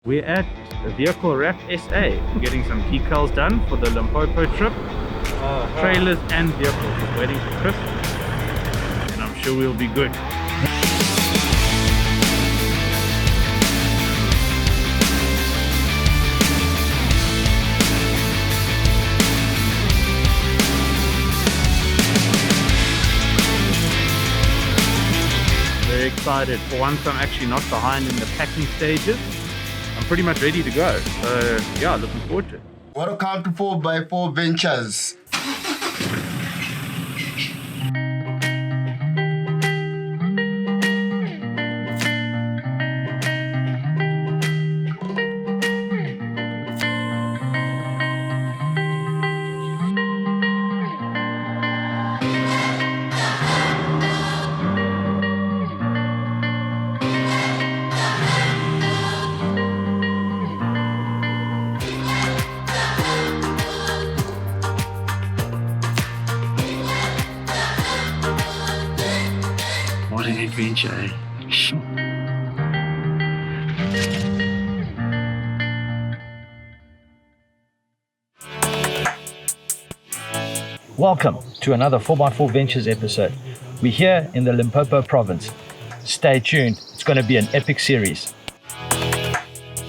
We're at Vehicle Wrap SA, getting some decals done for the Limpopo trip. Trailers and vehicles, just waiting for Chris, and I'm sure we'll be good. Very excited. For once, I'm actually not behind in the packing stages. I'm pretty much ready to go. So yeah, looking forward to it. Welcome to 4x4 Ventures. What an adventure, eh? Welcome to another 4x4 Ventures episode. We're here in the Limpopo province. Stay tuned, it's going to be an epic series.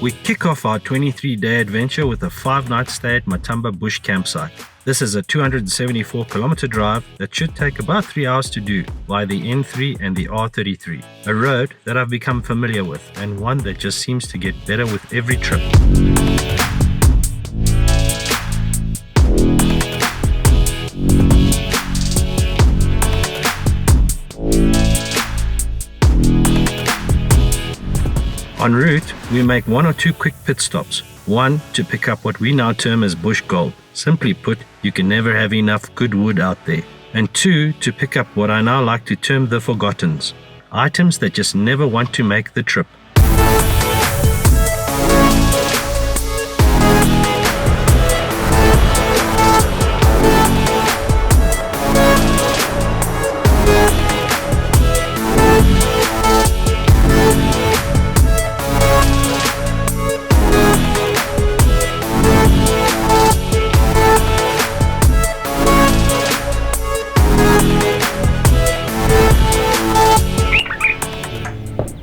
We kick off our 23-day adventure with a 5-night stay at Matamba bush campsite. This is a 274-kilometer drive that should take about 3 hours to do via the N3 and the R33, a road that I've become familiar with and one that just seems to get better with every trip. En route, we make 1 or 2 quick pit stops. One, to pick up what we now term as bush gold. Simply put, you can never have enough good wood out there. And 2, to pick up what I now like to term the forgottens. Items that just never want to make the trip.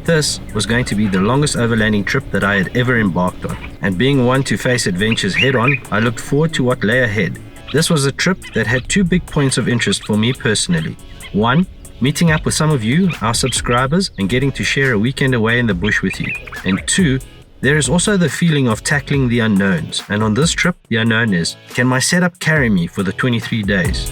This was going to be the longest overlanding trip that I had ever embarked on, and being one to face adventures head-on, I looked forward to what lay ahead. This was a trip that had 2 big points of interest for me personally. 1, meeting up with some of you, our subscribers, and getting to share a weekend away in the bush with you. And 2, there is also the feeling of tackling the unknowns, and on this trip, the unknown is, can my setup carry me for the 23 days?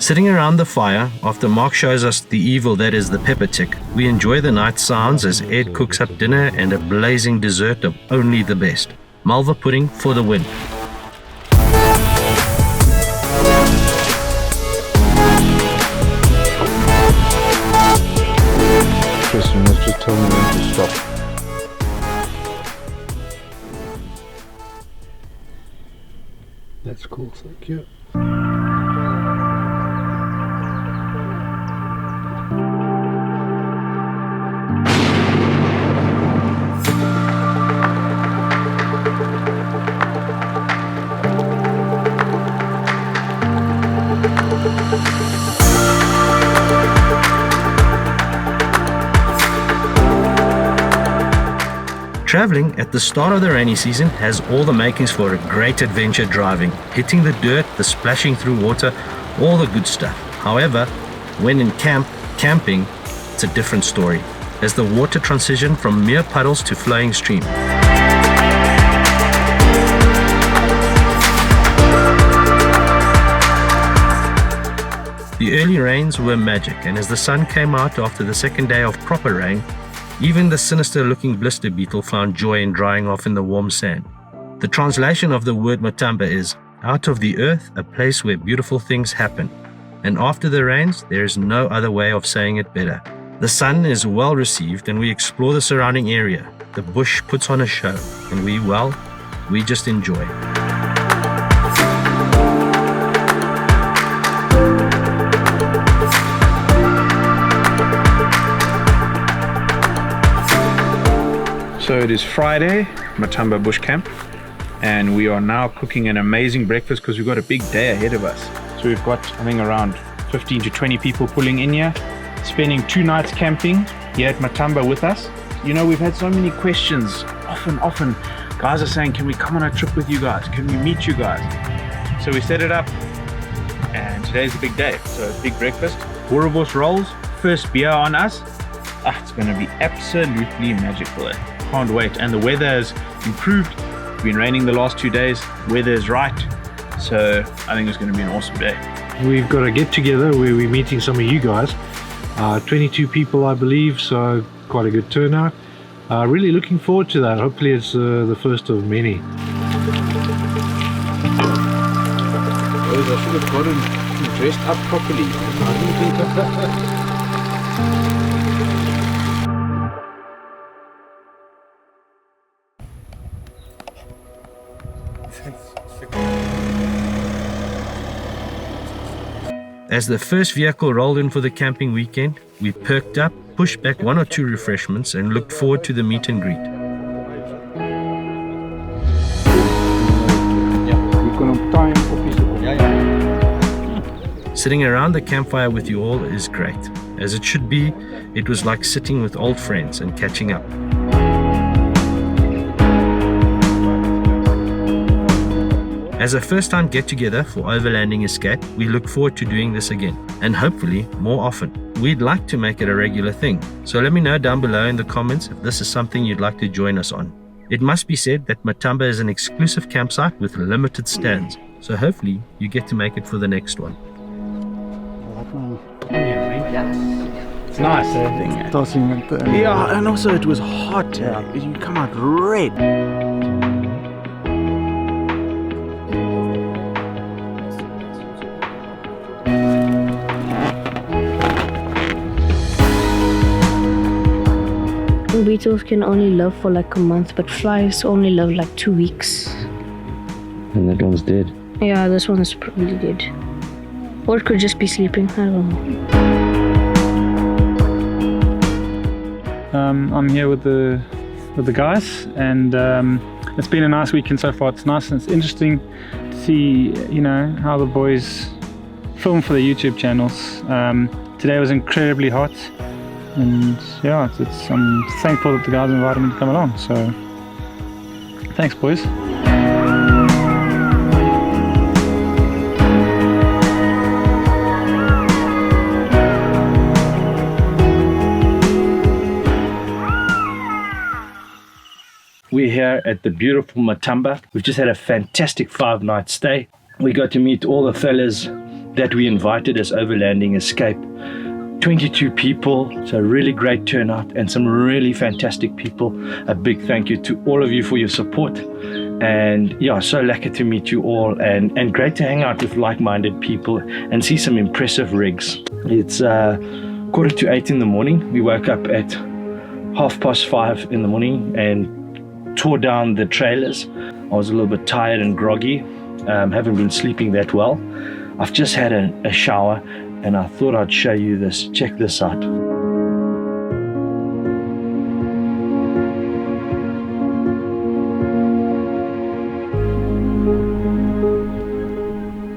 Sitting around the fire, after Mark shows us the evil that is the pepper tick, we enjoy the night sounds as Ed cooks up dinner and a blazing dessert of only the best. Malva pudding for the win. Tristan, let's just tell me when to stop. That's cool, thank you. Traveling at the start of the rainy season has all the makings for a great adventure driving. Hitting the dirt, the splashing through water, all the good stuff. However, when in camping, it's a different story, as the water transition from mere puddles to flowing stream. The early rains were magic, and as the sun came out after the second day of proper rain, even the sinister-looking blister beetle found joy in drying off in the warm sand. The translation of the word Matamba is, out of the earth, a place where beautiful things happen. And after the rains, there is no other way of saying it better. The sun is well received and we explore the surrounding area. The bush puts on a show and we just enjoy. So it is Friday, Matamba Bush Camp, and we are now cooking an amazing breakfast because we've got a big day ahead of us. So we've got, I think, around 15 to 20 people pulling in here, spending 2 nights camping here at Matamba with us. You know, we've had so many questions. Often guys are saying, can we come on a trip with you guys? Can we meet you guys? So we set it up, and today's a big day. So big breakfast, Boerewors rolls, first beer on us. It's going to be absolutely magical. Can't wait. And the weather has improved. It's been raining the last 2 days. Weather is right. So I think it's going to be an awesome day. We've got a get together where we're meeting some of you guys. 22 people, I believe, so quite a good turnout. Really looking forward to that. Hopefully it's the first of many. I should have gotten dressed up properly. As the first vehicle rolled in for the camping weekend, we perked up, pushed back 1 or 2 refreshments and looked forward to the meet and greet. Sitting around the campfire with you all is great. As it should be, it was like sitting with old friends and catching up. As a first-time get-together for Overlanding Escape, we look forward to doing this again, and hopefully more often. We'd like to make it a regular thing, so let me know down below in the comments if this is something you'd like to join us on. It must be said that Matamba is an exclusive campsite with limited stands, so hopefully you get to make it for the next one. It's nice, I think. Yeah, and also it was hot. You come out red. Beetles can only live for like a month, but flies only live like 2 weeks. And that one's dead. Yeah, this one's probably dead. Or it could just be sleeping, I don't know. I'm here with the guys, and it's been a nice weekend so far. It's nice and it's interesting to see, you know, how the boys film for their YouTube channels. Today was incredibly hot. And yeah, I'm thankful that the guys invited me to come along, so thanks boys. We're here at the beautiful Matamba. We've just had a fantastic 5-night stay. We got to meet all the fellas that we invited as Overlanding Escape. 22 people, so a really great turnout and some really fantastic people. A big thank you to all of you for your support, and yeah, so lucky to meet you all, and great to hang out with like-minded people and see some impressive rigs. It's 8:45 in the morning. We woke up at 5:30 in the morning and tore down the trailers. I was a little bit tired and groggy, haven't been sleeping that well. I've just had a shower, and I thought I'd show you this. Check this out.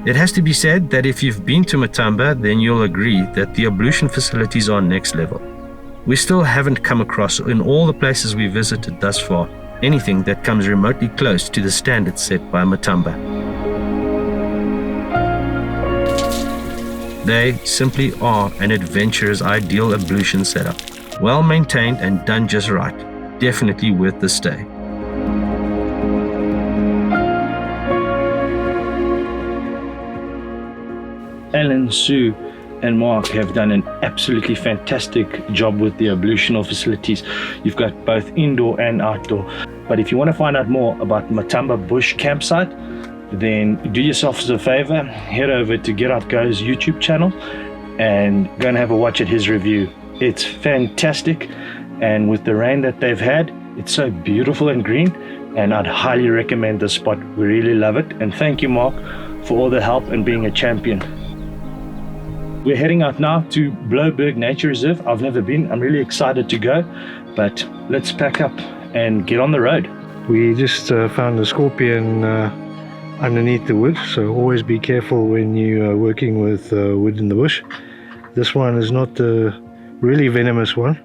It has to be said that if you've been to Matamba, then you'll agree that the ablution facilities are next level. We still haven't come across, in all the places we visited thus far, anything that comes remotely close to the standards set by Matamba. They simply are an adventurer's ideal ablution setup. Well maintained and done just right. Definitely worth the stay. Alan, Sue and Mark have done an absolutely fantastic job with the ablutional facilities. You've got both indoor and outdoor. But if you want to find out more about Matamba Bush Campsite, then do yourself a favor, head over to Get Out Go's YouTube channel and go and have a watch at his review. It's fantastic, and with the rain that they've had, it's so beautiful and green, and I'd highly recommend this spot. We really love it, and thank you, Mark, for all the help and being a champion. We're heading out now to Blowberg Nature Reserve. I've never been. I'm really excited to go, but let's pack up and get on the road. We just found a scorpion underneath the wood, so always be careful when you are working with wood in the bush. This one is not the really venomous one.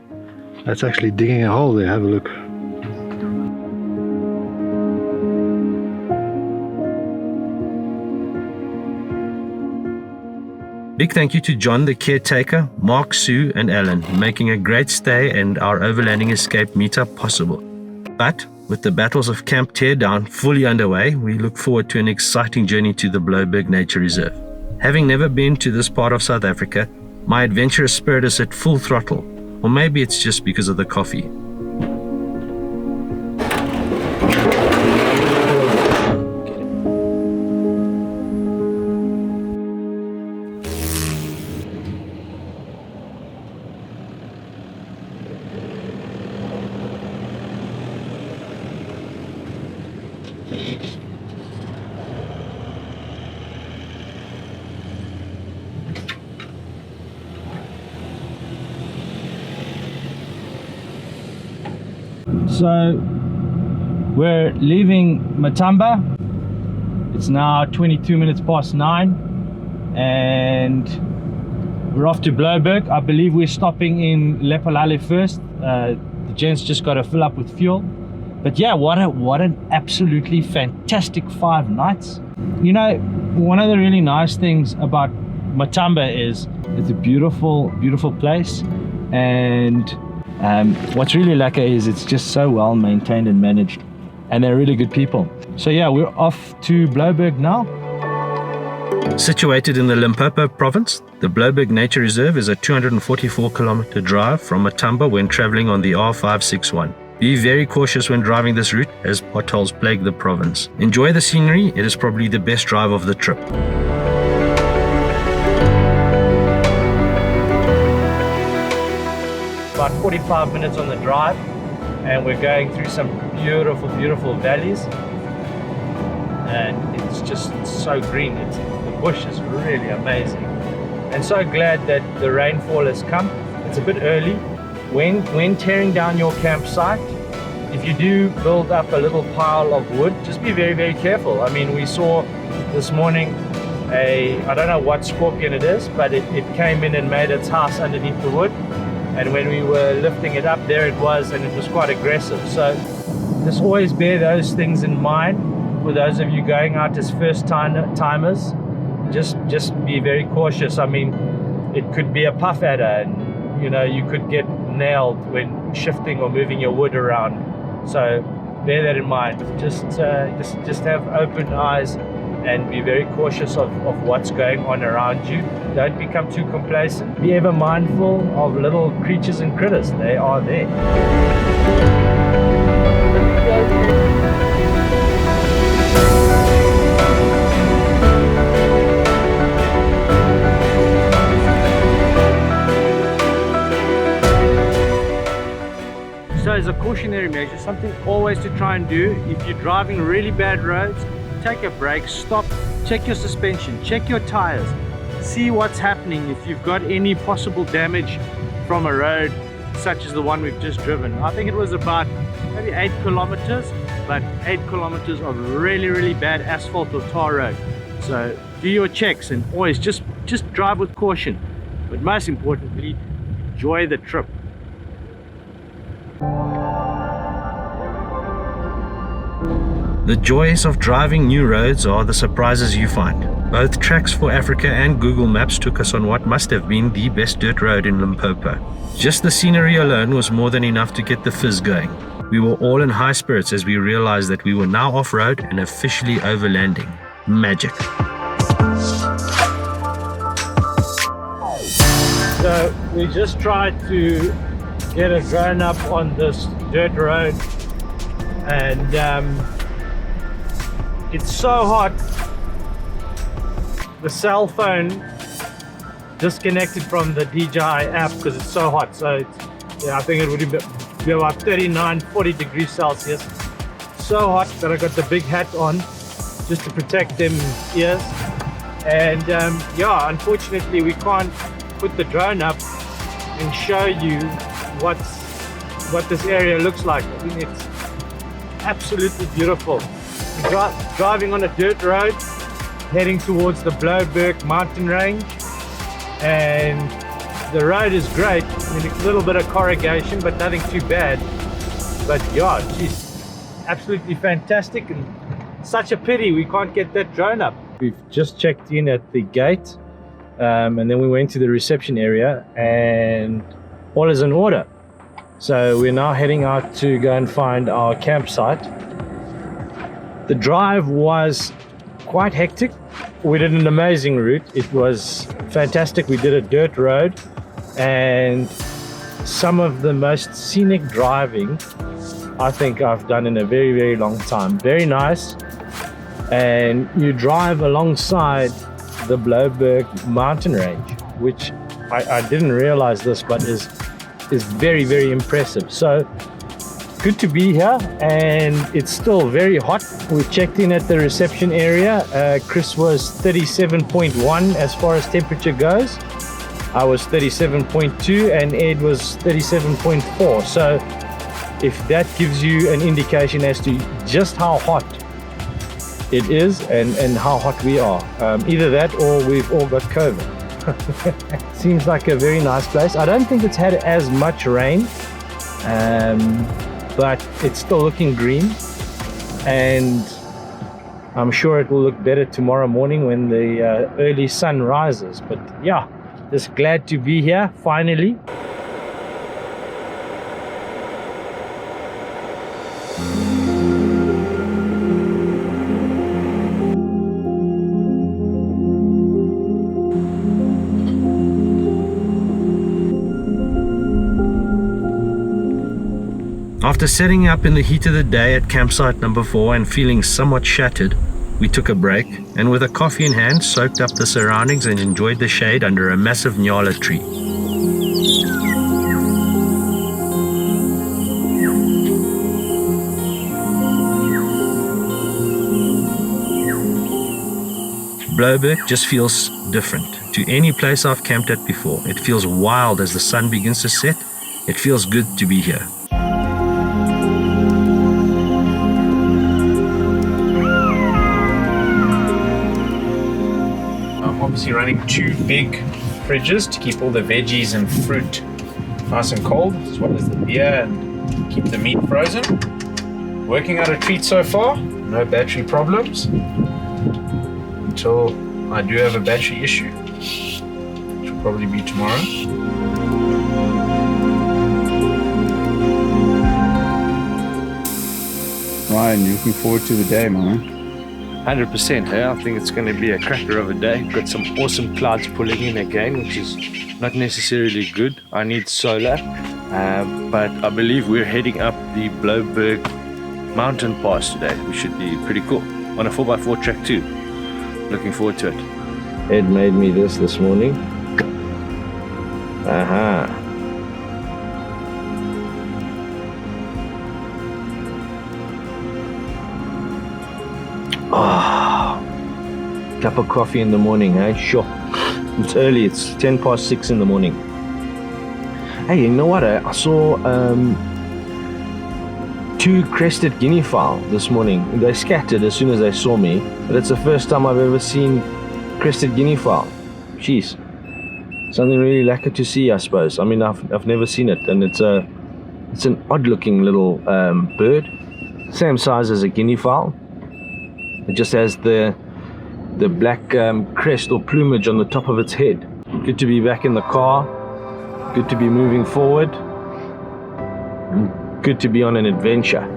That's actually digging a hole there. Have a look. Big thank you to John, the caretaker, Mark, Sue, and Alan, making a great stay and our overlanding escape meetup possible. But with the battles of Camp Teardown fully underway, we look forward to an exciting journey to the Blowberg Nature Reserve. Having never been to this part of South Africa, my adventurous spirit is at full throttle, or maybe it's just because of the coffee. So we're leaving Matamba. It's now 22 minutes past 9 and we're off to Blowberg. I believe we're stopping in Lephalale first. The gents just got to fill up with fuel. But yeah, what an absolutely fantastic 5 nights. You know, one of the really nice things about Matamba is it's a beautiful place, and what's really lekker is it's just so well maintained and managed, and they're really good people. So yeah, we're off to Blowberg now. Situated in the Limpopo province, the Blowberg Nature Reserve is a 244-kilometer drive from Matamba when traveling on the R561. Be very cautious when driving this route as potholes plague the province. Enjoy the scenery, it is probably the best drive of the trip. About 45 minutes on the drive, and we're going through some beautiful valleys, and it's just so green. The bush is really amazing, and so glad that the rainfall has come. It's a bit early. When tearing down your campsite, if you do build up a little pile of wood, just be very careful. I mean, we saw this morning I don't know what scorpion it is, but it came in and made its house underneath the wood. And when we were lifting it up, there it was, and it was quite aggressive. So just always bear those things in mind for those of you going out as first timers. Just be very cautious. I mean, it could be a puff adder, and you know, you could get nailed when shifting or moving your wood around. So bear that in mind. Just have open eyes and be very cautious of what's going on around you. Don't become too complacent. Be ever mindful of little creatures and critters. They are there. So as a cautionary measure, something always to try and do if you're driving really bad roads, take a break, stop, check your suspension, check your tires, see what's happening if you've got any possible damage from a road such as the one we've just driven. I think it was about maybe 8 kilometers, but 8 kilometers of really bad asphalt or tar road. So do your checks and always just drive with caution, but most importantly, enjoy the trip. The joys of driving new roads are the surprises you find. Both Tracks for Africa and Google Maps took us on what must have been the best dirt road in Limpopo. Just the scenery alone was more than enough to get the fizz going. We were all in high spirits as we realized that we were now off-road and officially overlanding. Magic. So we just tried to get a drone up on this dirt road, and it's so hot. The cell phone disconnected from the DJI app because it's so hot. So yeah, I think it would be about 39, 40 degrees Celsius. So hot that I got the big hat on just to protect them ears. And yeah, unfortunately we can't put the drone up and show you what this area looks like. I mean, it's absolutely beautiful. We're driving on a dirt road heading towards the Blowberg mountain range, and the road is great. I mean, a little bit of corrugation, but nothing too bad. But yeah, geez, absolutely fantastic, and such a pity we can't get that drone up. We've just checked in at the gate, and then we went to the reception area, and all is in order. So we're now heading out to go and find our campsite. The drive was quite hectic. We did an amazing route. It was fantastic. We did a dirt road and some of the most scenic driving I think I've done in a very, very long time. Very nice. And you drive alongside the Blowberg mountain range, which I didn't realize this, but is very, very impressive. So good to be here, and it's still very hot. We checked in at the reception area. Chris was 37.1 as far as temperature goes. I was 37.2 and Ed was 37.4. So if that gives you an indication as to just how hot it is and how hot we are, either that or we've all got COVID. Seems like a very nice place. I don't think it's had as much rain, but it's still looking green, and I'm sure it will look better tomorrow morning when the early sun rises. But yeah, just glad to be here finally. After setting up in the heat of the day at campsite number 4 and feeling somewhat shattered, we took a break and with a coffee in hand soaked up the surroundings and enjoyed the shade under a massive nyala tree. Blowback just feels different to any place I've camped at before. It feels wild as the sun begins to set. It feels good to be here. Obviously running 2 big fridges to keep all the veggies and fruit nice and cold, as well as the beer, and keep the meat frozen. Working out a treat so far, no battery problems, until I do have a battery issue, which will probably be tomorrow. Ryan, you looking forward to the day, man? 100%, hey? I think it's going to be a cracker of a day. Got some awesome clouds pulling in again, which is not necessarily good. I need solar, but I believe we're heading up the Blowberg mountain pass today, which should be pretty cool. On a 4x4 track too. Looking forward to it. Ed made me this morning. Aha. Oh, cup of coffee in the morning, eh? Sure. It's early, it's 6:10 in the morning. Hey, you know what? I saw 2 crested Guinea fowl this morning. They scattered as soon as they saw me, but it's the first time I've ever seen crested Guinea fowl. Jeez. Something really lacquer to see, I suppose. I mean, I've never seen it, and it's an odd looking little bird. Same size as a Guinea fowl. It just has the black crest or plumage on the top of its head. Good to be back in the car. Good to be moving forward. Good to be on an adventure.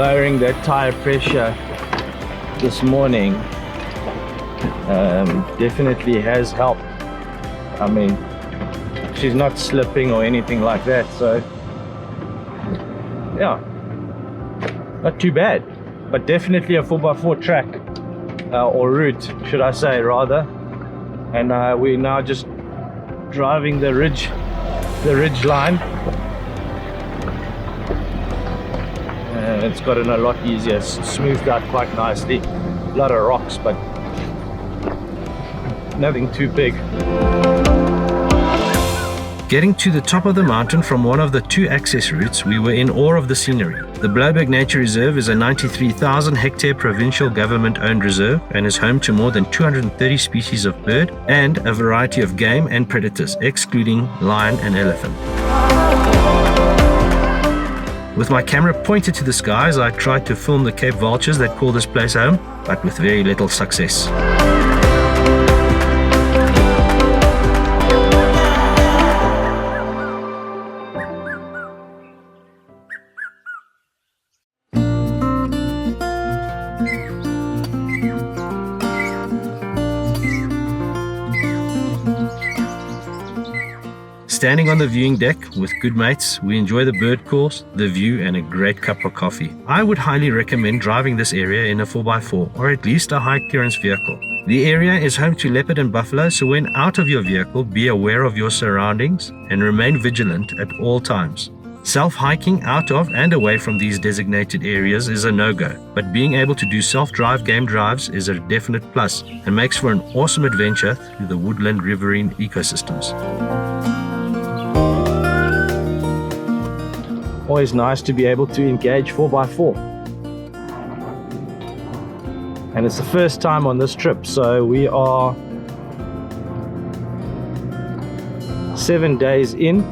lowering that tire pressure this morning definitely has helped. I mean, she's not slipping or anything like that, so yeah, not too bad, but definitely a 4x4 track or route, should I say, rather. And we're now just driving the ridge line. It's gotten a lot easier. It's smoothed out quite nicely. A lot of rocks, but nothing too big. Getting to the top of the mountain from one of the two access routes, we were in awe of the scenery. The Blowberg Nature Reserve is a 93,000 hectare provincial government owned reserve and is home to more than 230 species of bird and a variety of game and predators, excluding lion and elephant. With my camera pointed to the skies, I tried to film the Cape vultures that call this place home, but with very little success. Standing on the viewing deck with good mates, we enjoy the bird calls, the view, and a great cup of coffee. I would highly recommend driving this area in a 4x4 or at least a high clearance vehicle. The area is home to leopard and buffalo, so when out of your vehicle, be aware of your surroundings and remain vigilant at all times. Self-hiking out of and away from these designated areas is a no-go, but being able to do self-drive game drives is a definite plus and makes for an awesome adventure through the woodland riverine ecosystems. Always nice to be able to engage 4x4. And it's the first time on this trip, so we are 7 days in.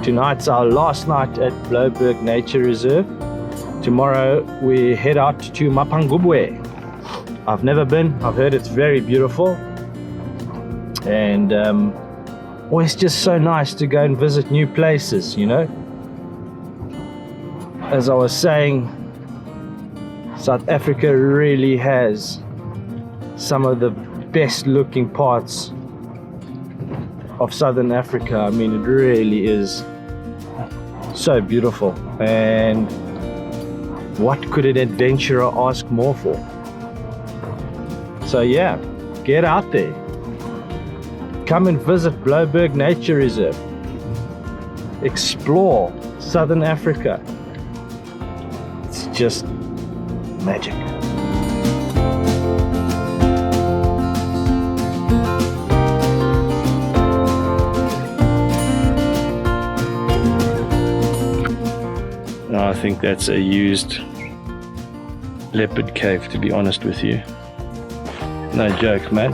Tonight's our last night at Blowberg Nature Reserve. Tomorrow we head out to Mapangubwe. I've never been, I've heard it's very beautiful. And always just so nice to go and visit new places, you know. As I was saying, South Africa really has some of the best looking parts of Southern Africa. I mean, it really is so beautiful. And what could an adventurer ask more for? So yeah, get out there. Come and visit Blowberg Nature Reserve. Explore Southern Africa. It's just magic. I think that's a used leopard cave, to be honest with you. No joke, man.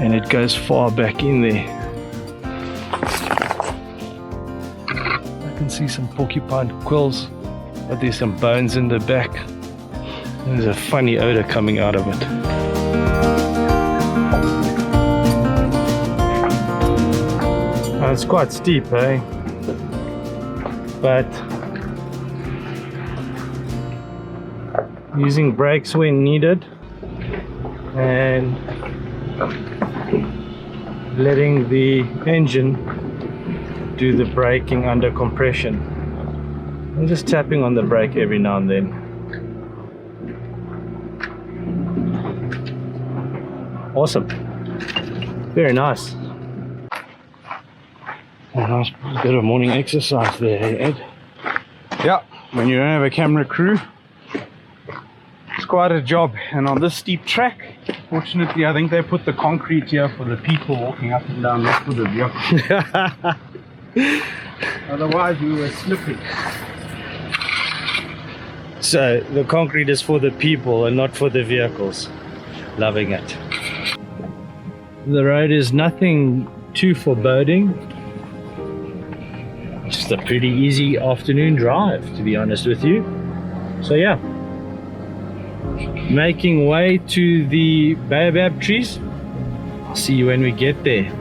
And it goes far back in there. I can see some porcupine quills, but there's some bones in the back. There's a funny odor coming out of it. It's quite steep, eh? But using brakes when needed and letting the engine do the braking under compression. I'm just tapping on the brake every now and then. Awesome. Very nice. A nice bit of morning exercise there, hey Ed? Yeah, when you don't have a camera crew, it's quite a job. And on this steep track, fortunately, I think they put the concrete here for the people walking up and down, not for the vehicles. Otherwise, we were slipping. So the concrete is for the people and not for the vehicles. Loving it. The road is nothing too foreboding. Just a pretty easy afternoon drive, to be honest with you. So yeah, making way to the baobab trees. I'll see you when we get there.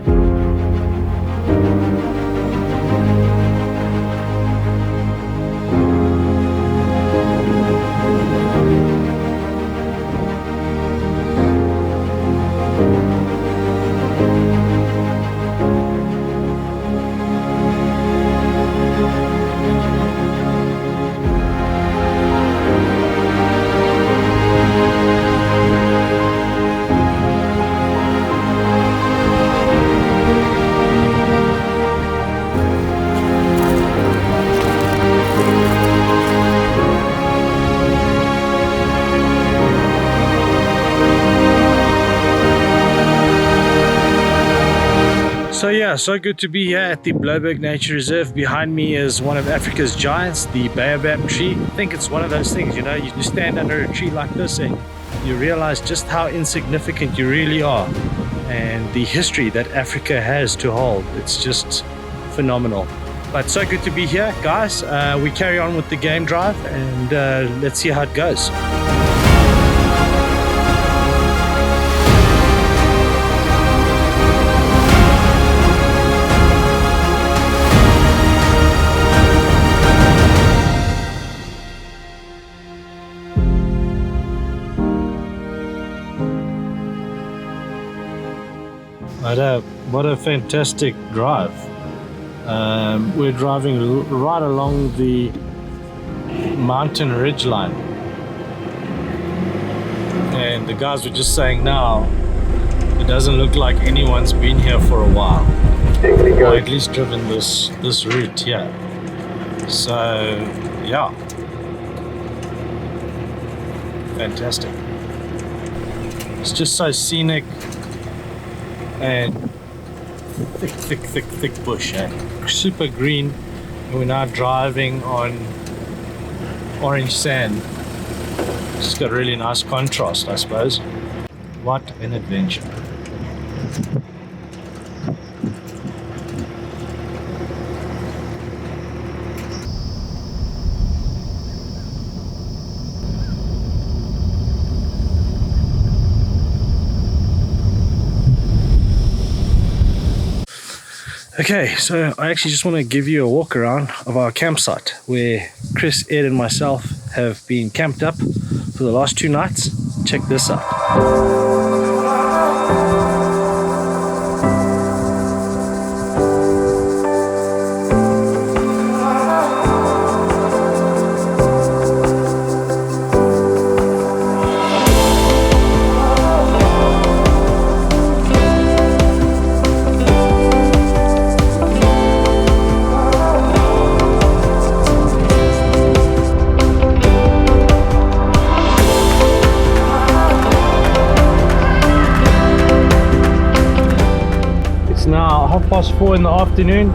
So yeah, so good to be here at the Blowberg Nature Reserve. Behind me is one of Africa's giants, the baobab tree. I think it's one of those things, you know, you stand under a tree like this and you realize just how insignificant you really are, and the history that Africa has to hold. It's just phenomenal. But so good to be here, guys. We carry on with the game drive, and let's see how it goes. What a fantastic drive. We're driving right along the mountain ridgeline, and the guys were just saying now it doesn't look like anyone's been here for a while, or at least driven this route here. So yeah, fantastic. It's just so scenic and thick bush, super green. And we're now driving on orange sand. It's got a really nice contrast, I suppose. What an adventure. Okay, so I actually just want to give you a walk around of our campsite where Chris, Ed and myself have been camped up for the last 2 nights. Check this out. Now 4:30 in the afternoon,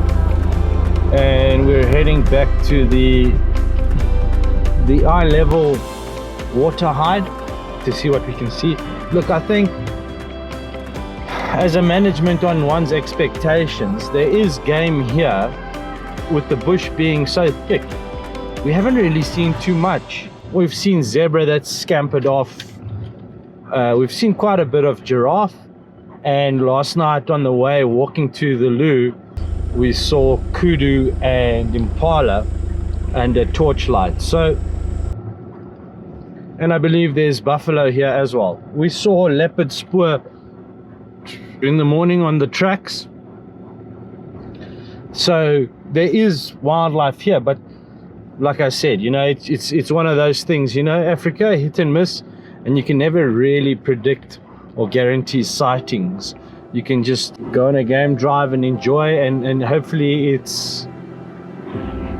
and we're heading back to the eye level water hide to see what we can see. Look, I think as a management on one's expectations, there is game here. With the bush being so thick, we haven't really seen too much. We've seen zebra that's scampered off, we've seen quite a bit of giraffe. And last night on the way walking to the loo, we saw kudu and impala and a torchlight. So, and I believe there's buffalo here as well. We saw leopard spoor in the morning on the tracks. So there is wildlife here, but like I said, you know, it's one of those things, you know, Africa, hit and miss, and you can never really predict or guarantee sightings. You can just go on a game drive and enjoy, and hopefully it's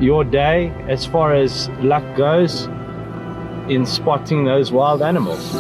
your day as far as luck goes in spotting those wild animals.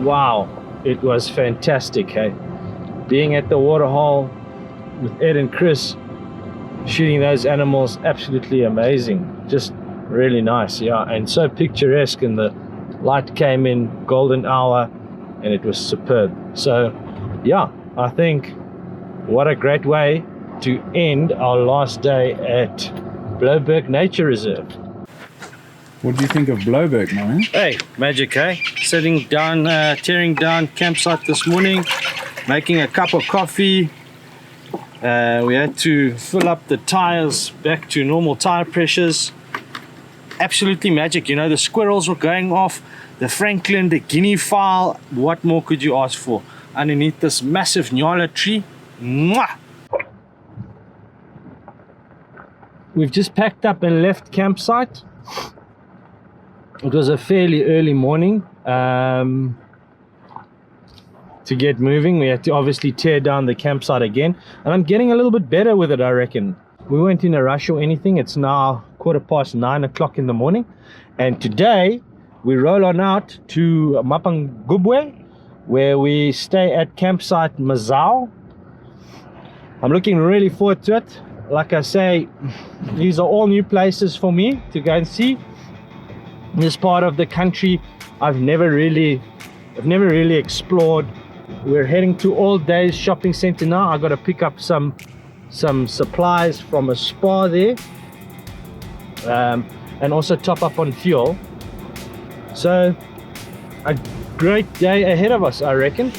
Wow, it was fantastic, hey? Being at the waterhole with Ed and Chris, shooting those animals, absolutely amazing. Just really nice, yeah, and so picturesque, and the light came in golden hour and it was superb. So yeah, I think what a great way to end our last day at Blowberg Nature Reserve. What do you think of Blowberg, man? Hey, magic, hey? Sitting down, tearing down campsite this morning, making a cup of coffee. We had to fill up the tires back to normal tire pressures. Absolutely magic, you know, the squirrels were going off, the Franklin, the Guinea fowl. What more could you ask for? Underneath this massive nyala tree. Mwah! We've just packed up and left campsite. It was a fairly early morning to get moving. We had to obviously tear down the campsite again, and I'm getting a little bit better with it, I reckon. We weren't in a rush or anything. It's now 9:15 o'clock in the morning, and today we roll on out to Mapangubwe, where we stay at campsite Mazau. I'm looking really forward to it. Like I say, these are all new places for me to go and see. This part of the country I've never really explored. We're heading to All Days shopping center now. I got to pick up some supplies from a spa there, and also top up on fuel. So a great day ahead of us, I reckon.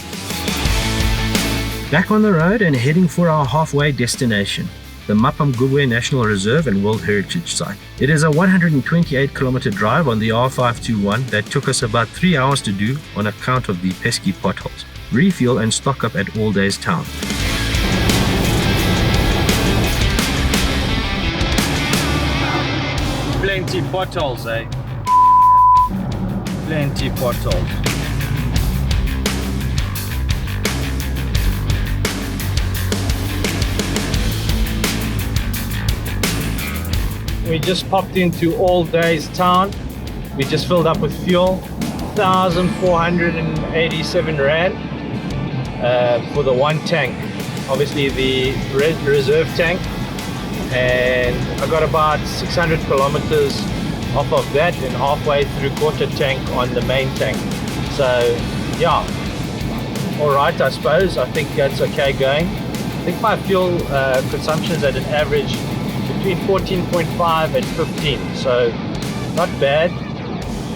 Back on the road and heading for our halfway destination, the Mapangubwe National Reserve and World Heritage Site. It is a 128-kilometer drive on the R521 that took us about 3 hours to do on account of the pesky potholes. Refuel and stock up at All Days Town. Plenty potholes, eh? Plenty potholes. We just popped into All Days Town. We just filled up with fuel, 1,487 Rand for the one tank. Obviously the reserve tank, and I got about 600 kilometers off of that and halfway through quarter tank on the main tank. So yeah, all right, I suppose. I think that's okay going. I think my fuel consumption is at an average between 14.5 and 15, so not bad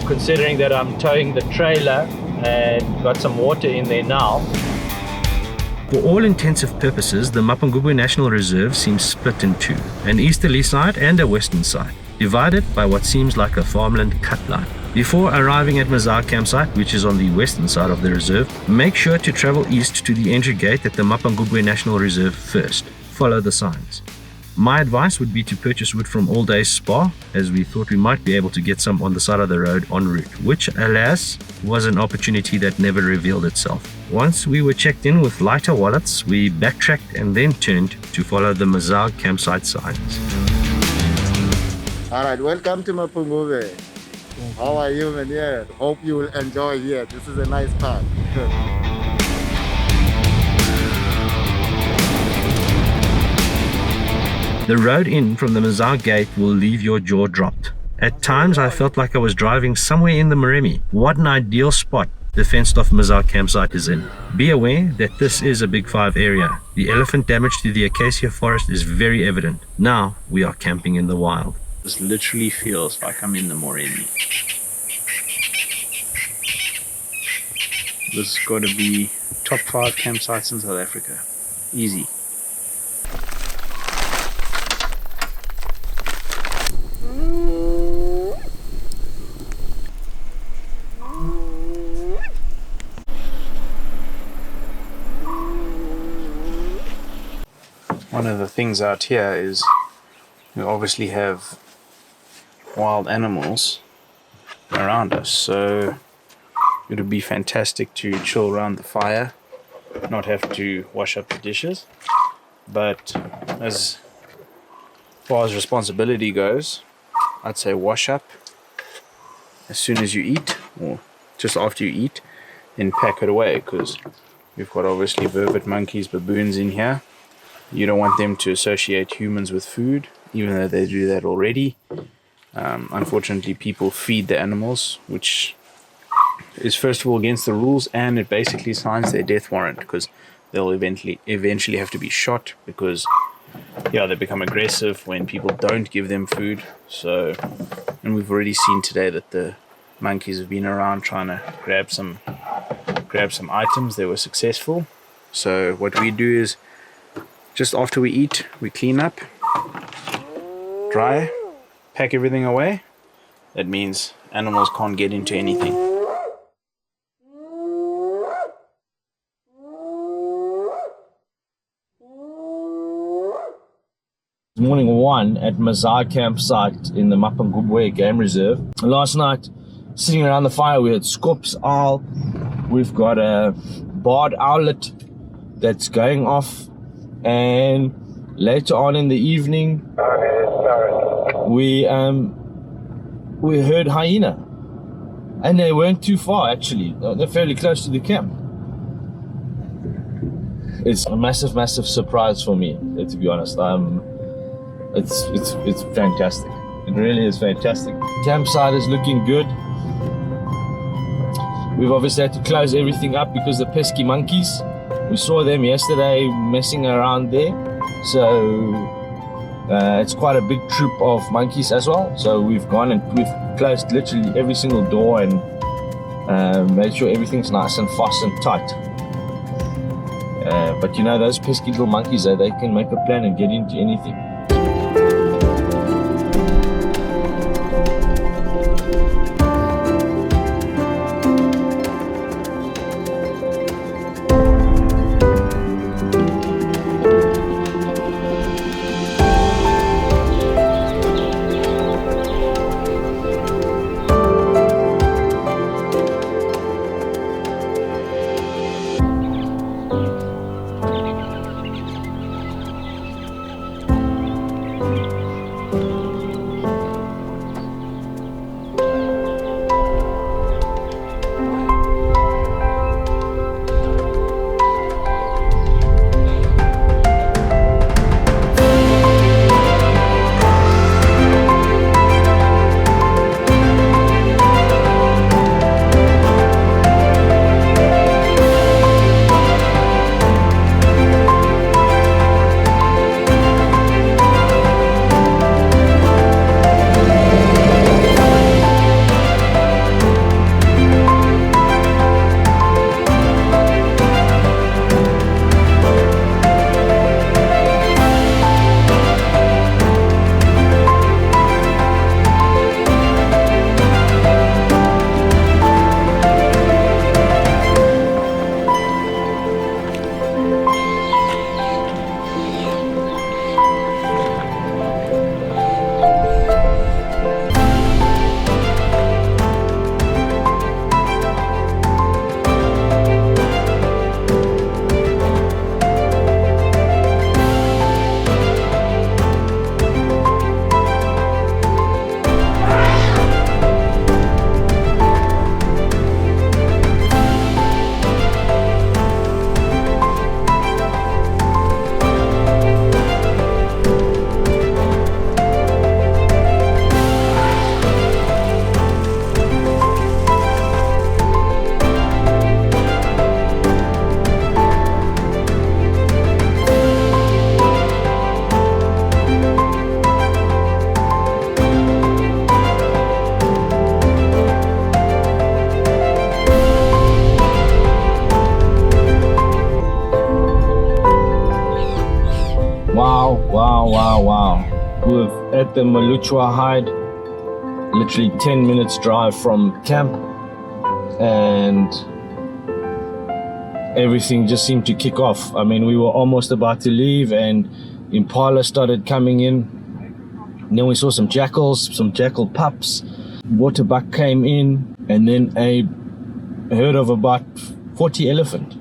considering that I'm towing the trailer and got some water in there now. For all intensive purposes, the Mapangubwe National Reserve seems split in two, an easterly side and a western side, divided by what seems like a farmland cut line. Before arriving at Mazau campsite, which is on the western side of the reserve, make sure to travel east to the entry gate at the Mapangubwe National Reserve first. Follow the signs. My advice would be to purchase wood from All Days Spa, as we thought we might be able to get some on the side of the road en route, which, alas, was an opportunity that never revealed itself. Once we were checked in with lighter wallets, we backtracked and then turned to follow the Mazau campsite signs. Alright, welcome to Mapangubwe. How are you, man? Yeah, hope you will enjoy here. This is a nice park. The road in from the Mazau gate will leave your jaw dropped. At times I felt like I was driving somewhere in the Maremi. What an ideal spot the fenced off Mazau campsite is in. Be aware that this is a Big 5 area. The elephant damage to the acacia forest is very evident. Now we are camping in the wild. This literally feels like I'm in the Moremi. This has got to be top 5 campsites in South Africa. Easy. One of the things out here is we obviously have wild animals around us, so it would be fantastic to chill around the fire, not have to wash up the dishes. But as far as responsibility goes, I'd say wash up as soon as you eat or just after you eat, then pack it away, because we've got obviously vervet monkeys, baboons in here. You don't want them to associate humans with food, even though they do that already. Unfortunately, people feed the animals, which is first of all against the rules, and it basically signs their death warrant, because they'll eventually have to be shot, because they become aggressive when people don't give them food. So, and we've already seen today that the monkeys have been around trying to grab some items. They were successful. So what we do is, just after we eat, we clean up, dry, pack everything away. That means animals can't get into anything. Morning 1 at Mazar campsite in the Mapangubwe Game Reserve. Last night, sitting around the fire, we had Scorp's owl. We've got a barred owlet that's going off, and later on in the evening, we heard hyena, and they weren't too far actually. They're fairly close to the camp. It's a massive surprise for me, to be honest. It's fantastic. It really is fantastic. Campsite is looking good. We've obviously had to close everything up because the pesky monkeys, we saw them yesterday messing around there. So it's quite a big troop of monkeys as well. So we've gone and we've closed literally every single door and made sure everything's nice and fast and tight. But you know, those pesky little monkeys, they can make a plan and get into anything. Wow. We're at the Maluchwa Hide, literally 10 minutes drive from camp, and everything just seemed to kick off. I mean, we were almost about to leave and impala started coming in. And then we saw some jackals, some jackal pups. Waterbuck came in, and then a herd of about 40 elephant.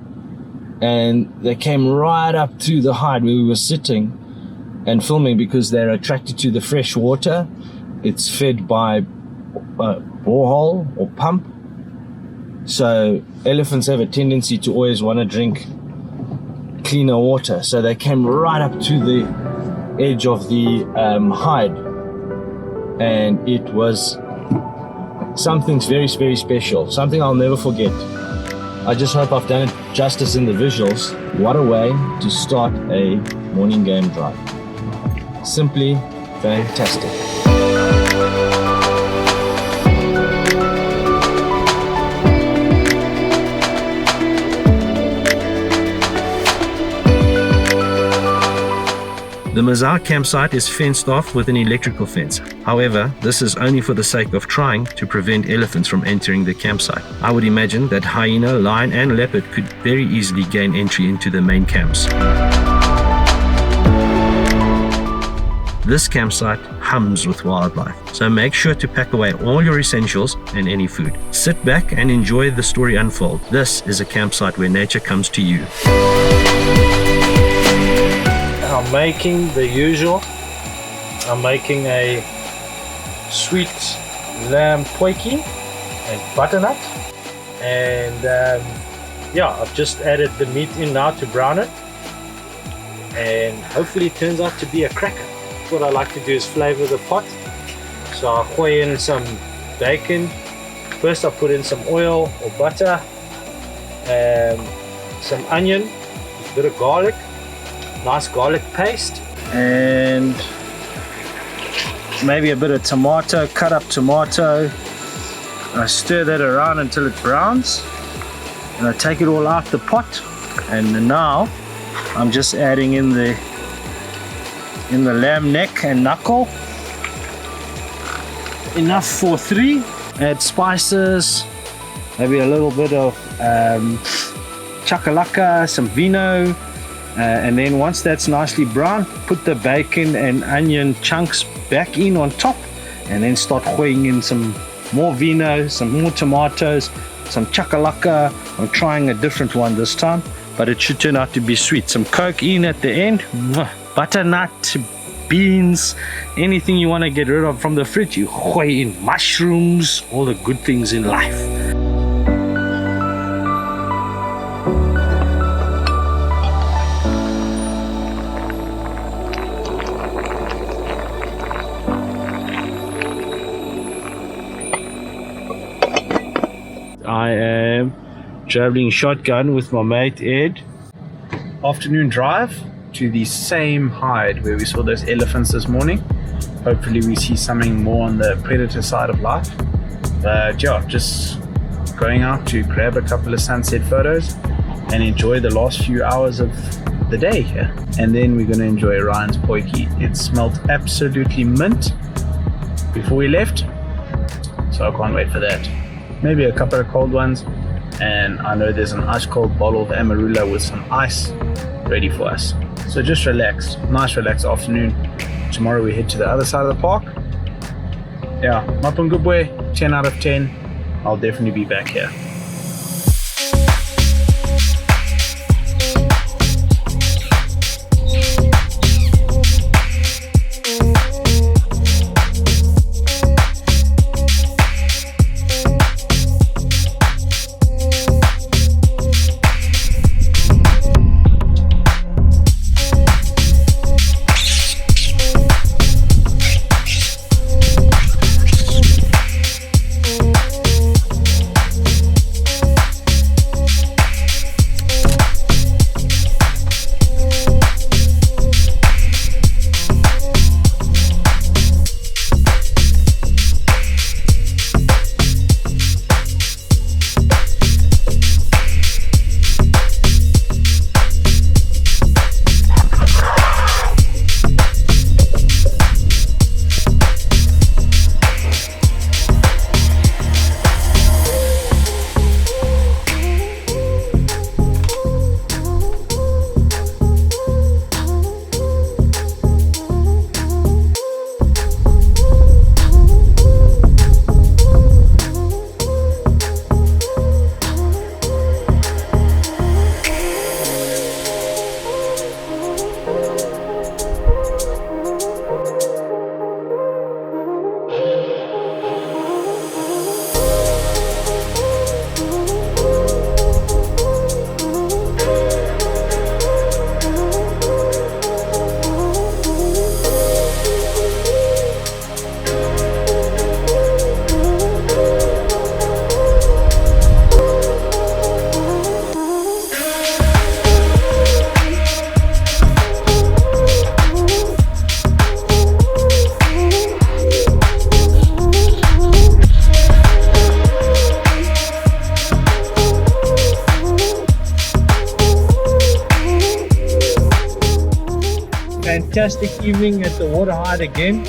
And they came right up to the hide where we were sitting and filming, because they're attracted to the fresh water. It's fed by borehole or pump, So elephants have a tendency to always want to drink cleaner water. So they came right up to the edge of the hide, and it was something very, very special, something I'll never forget. I just hope I've done it justice in the visuals. What a way to start a morning game drive. Simply fantastic. The Mazar campsite is fenced off with an electrical fence. However, this is only for the sake of trying to prevent elephants from entering the campsite. I would imagine that hyena, lion and leopard could very easily gain entry into the main camps. This campsite hums with wildlife, so make sure to pack away all your essentials and any food. Sit back and enjoy the story unfold. This is a campsite where nature comes to you. I'm making the usual. I'm making a sweet lamb potjie and butternut, and yeah, I've just added the meat in now to brown it, and hopefully it turns out to be a cracker. What I like to do is flavor the pot, so I'll throw in some bacon. First I'll put in some oil or butter, some onion, a bit of garlic, nice garlic paste, and maybe a bit of tomato, cut up tomato. I stir that around until it browns, and I take it all out the pot, and now I'm just adding in the lamb neck and knuckle, enough for 3. Add spices, maybe a little bit of chakalaka, some vino. And then once that's nicely brown, put the bacon and onion chunks back in on top, and then start throwing in some more vino, some more tomatoes, some chakalaka. I'm trying a different one this time, but it should turn out to be sweet. Some Coke in at the end. Butternut, beans, anything you want to get rid of from the fridge, you throw in. Mushrooms, all the good things in life. I am traveling shotgun with my mate Ed. Afternoon drive to the same hide where we saw those elephants this morning. Hopefully we see something more on the predator side of life. But yeah, just going out to grab a couple of sunset photos and enjoy the last few hours of the day here. And then we're going to enjoy Ryan's potjie. It smelled absolutely mint before we left, so I can't wait for that. Maybe a couple of cold ones, and I know there's an ice cold bottle of amarula with some ice ready for us. So just relax, nice relaxed afternoon. Tomorrow we head to the other side of the park. Yeah, Mapungubwe, 10 out of 10. I'll definitely be back here. fantastic evening at the water hide again.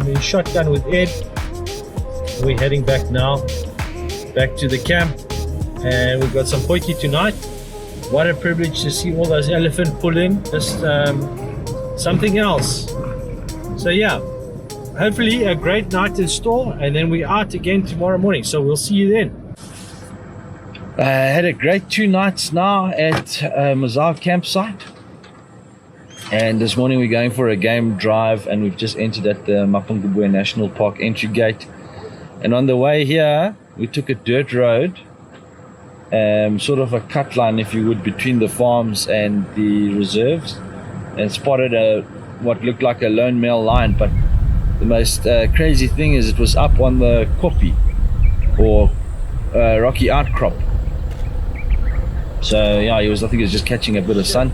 In shotgun with Ed. We're heading back now, back to the camp, and we've got some potjie tonight. What a privilege to see all those elephant pull in. Just something else. So yeah, hopefully a great night in store, and then we're out again tomorrow morning. So we'll see you then. I had a great 2 nights now at Mazar campsite, and this morning we're going for a game drive, and we've just entered at the Mapungubwe National Park entry gate. And on the way here we took a dirt road, sort of a cut line if you would, between the farms and the reserves, and spotted what looked like a lone male lion. But the most crazy thing is it was up on the koppie, or rocky outcrop. So yeah, I think he was just catching a bit of sun,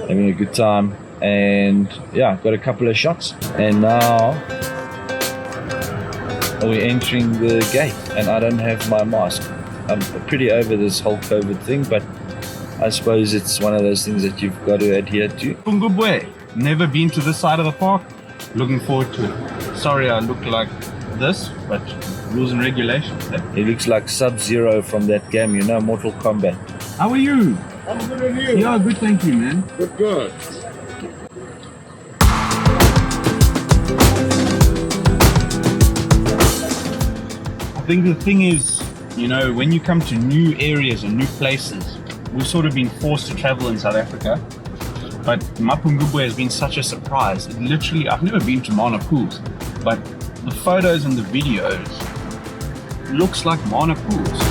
having a good time, and yeah, got a couple of shots. And now we're entering the gate, and I don't have my mask. I'm pretty over this whole COVID thing, but I suppose it's one of those things that you've got to adhere to. Pungubwe, never been to this side of the park. Looking forward to it. Sorry I look like this, but rules and regulations. It looks like Sub-Zero from that game, you know, Mortal Kombat. How are you? I'm good with you. Yeah, good, thank you, man. Good. I think the thing is, you know, when you come to new areas and new places, we've sort of been forced to travel in South Africa, but Mapungubwe has been such a surprise. It literally, I've never been to Mana pools, but the photos and the videos looks like Mana pools.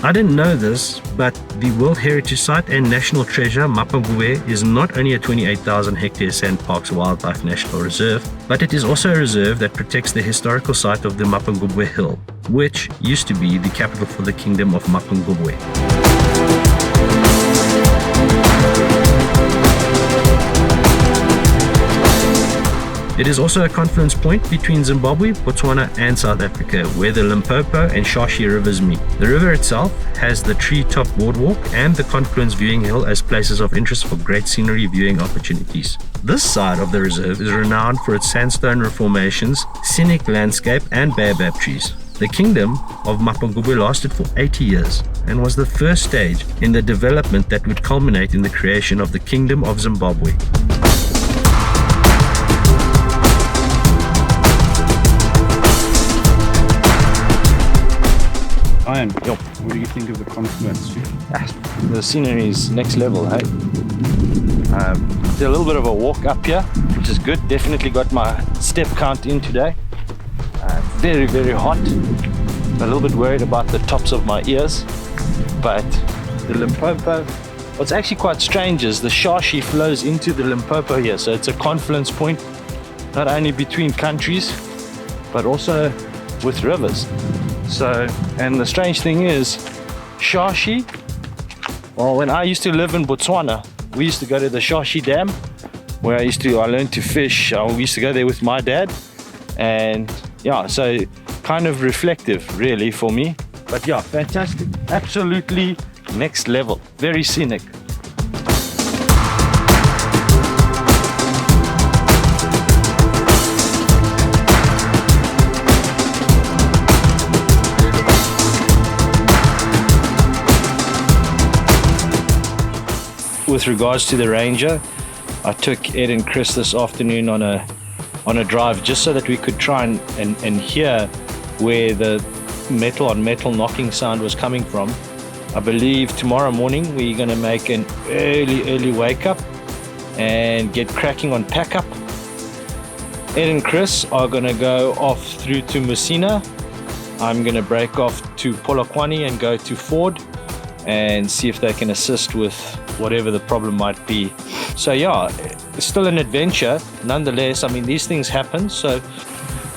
I didn't know this, but the World Heritage Site and National Treasure Mapungubwe is not only a 28,000 hectare Sandparks Wildlife National Reserve, but it is also a reserve that protects the historical site of the Mapungubwe Hill, which used to be the capital for the Kingdom of Mapungubwe. It is also a confluence point between Zimbabwe, Botswana and South Africa, where the Limpopo and Shashi rivers meet. The river itself has the treetop boardwalk and the confluence viewing hill as places of interest for great scenery viewing opportunities. This side of the reserve is renowned for its sandstone reformations, scenic landscape and baobab trees. The kingdom of Mapungubwe lasted for 80 years and was the first stage in the development that would culminate in the creation of the Kingdom of Zimbabwe. Ian, what do you think of the confluence? The scenery is next level, hey? Did a little bit of a walk up here, which is good. Definitely got my step count in today. Very, very hot. A little bit worried about the tops of my ears, but the Limpopo, what's actually quite strange is the Shashi flows into the Limpopo here, so it's a confluence point, not only between countries, but also with rivers. So, and the strange thing is, Shashi, well, when I used to live in Botswana, we used to go to the Shashi Dam, where I learned to fish. We used to go there with my dad, and yeah, so kind of reflective really for me. But yeah, fantastic, absolutely next level, very scenic. With regards to the Ranger, I took Ed and Chris this afternoon on a drive just so that we could try and hear where the metal on metal knocking sound was coming from. I believe tomorrow morning we're going to make an early wake up and get cracking on pack up. Ed and Chris are going to go off through to Musina. I'm going to break off to Polokwane and go to Ford and see if they can assist with whatever the problem might be. So yeah, it's still an adventure nonetheless. I mean, these things happen. So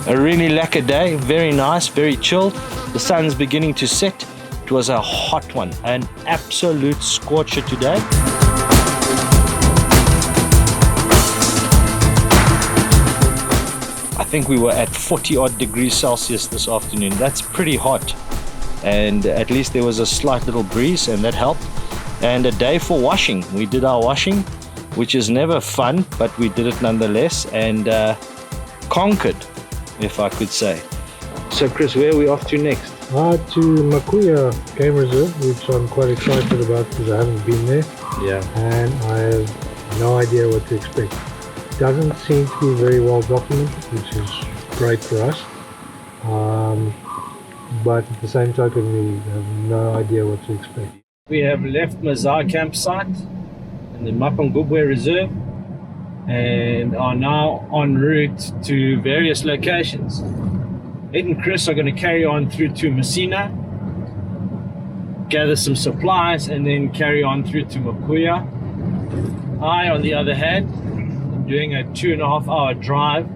a really lacquer day, very nice, very chilled. The sun's beginning to set. It was a hot one, an absolute scorcher today. I think we were at 40 odd degrees Celsius this afternoon. That's pretty hot, and at least there was a slight little breeze and that helped. and a day for washing. We did our washing, which is never fun, but we did it nonetheless, and conquered, if I could say. So Chris, where are we off to next? To Makuya Game Reserve, which I'm quite excited about because I haven't been there. Yeah. And I have no idea what to expect. Doesn't seem to be very well documented, which is great for us. But at the same token, we have no idea what to expect. We have left Mazar campsite in the Mapungubwe Reserve and are now en route to various locations. Ed and Chris are going to carry on through to Messina, gather some supplies, and then carry on through to Makuya. I, on the other hand, am doing a 2.5-hour drive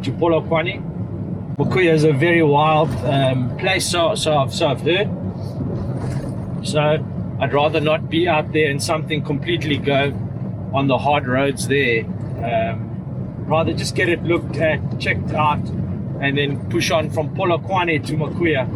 to Polokwane. Makuya is a very wild place, so I've heard. So I'd rather not be out there and something completely go on the hard roads there. Rather just get it looked at, checked out, and then push on from Polokwane to Makuya,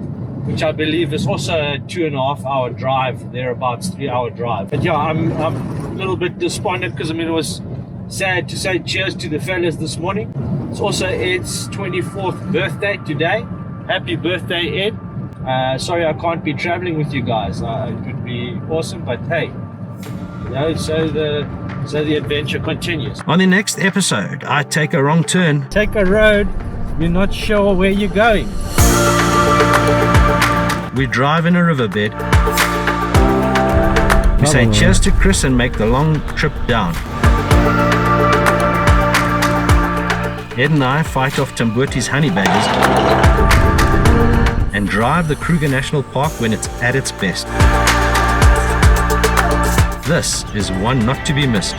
which I believe is also a 2.5-hour drive, thereabouts 3-hour drive. But yeah, I'm a little bit despondent because I mean it was sad to say cheers to the fellas this morning. It's also Ed's 24th birthday today. Happy birthday, Ed. Sorry I can't be traveling with you guys. It would be awesome, but hey, you know, so the adventure continues. On the next episode, I take a wrong turn. Take a road you're not sure where you're going. We drive in a riverbed. We say cheers to Chris and make the long trip down. Ed and I fight off Tambuti's honey badgers and drive the Kruger National Park when it's at its best. This is one not to be missed.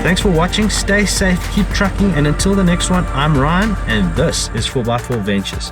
Thanks for watching, stay safe, keep trucking, and until the next one, I'm Ryan, and this is 4x4 Ventures.